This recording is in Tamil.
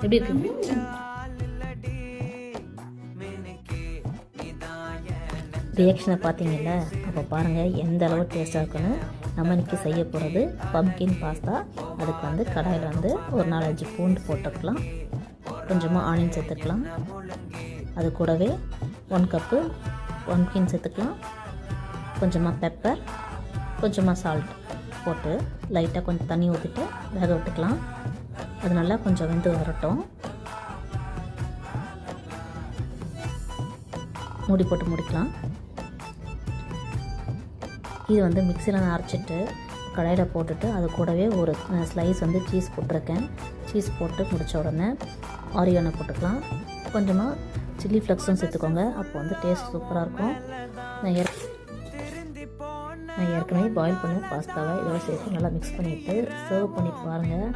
எப்படி இருக்கு? ரியாக்ஷனை பார்த்தீங்கல்ல, அப்போ பாருங்கள் எந்த அளவு டேஸ்ட்டாக இருக்குன்னு. நம்ம இன்றைக்கி செய்ய போகிறது பம்கின் பாஸ்தா. அதுக்கு வந்து கடாயில் வந்து ஒரு 4-5 பூண்டு போட்டுக்கலாம், கொஞ்சமாக ஆனியன் சேர்த்துக்கலாம், அது கூடவே 1 கப்பு பம்கின் சேர்த்துக்கலாம், கொஞ்சமாக பெப்பர், கொஞ்சமாக சால்ட் போட்டு லைட்டாக கொஞ்சம் தண்ணி ஊற்றிட்டு வேக விட்டுக்கலாம். அது நல்லா கொஞ்சம் வெந்து வரட்டும். மூடி போட்டு முடிக்கலாம். இது வந்து மிக்சியில் நான் அரைச்சிட்டு கடாயில் போட்டுட்டு அது கூடவே ஒரு ஸ்லைஸ் வந்து சீஸ் போட்டிருக்கேன். சீஸ் போட்டு முடித்த உடனே ஆரியானோ போட்டுக்கலாம். கொஞ்சமாக சில்லி ஃப்ளக்ஸும் சேர்த்துக்கோங்க, அப்போ வந்து டேஸ்ட் சூப்பராக இருக்கும். நான் ஏற்கனவே பாயில் பண்ண பாஸ்தாவை இதோட சேர்த்து நல்லா மிக்ஸ் பண்ணிவிட்டு சர்வ் பண்ணி பாருங்கள்.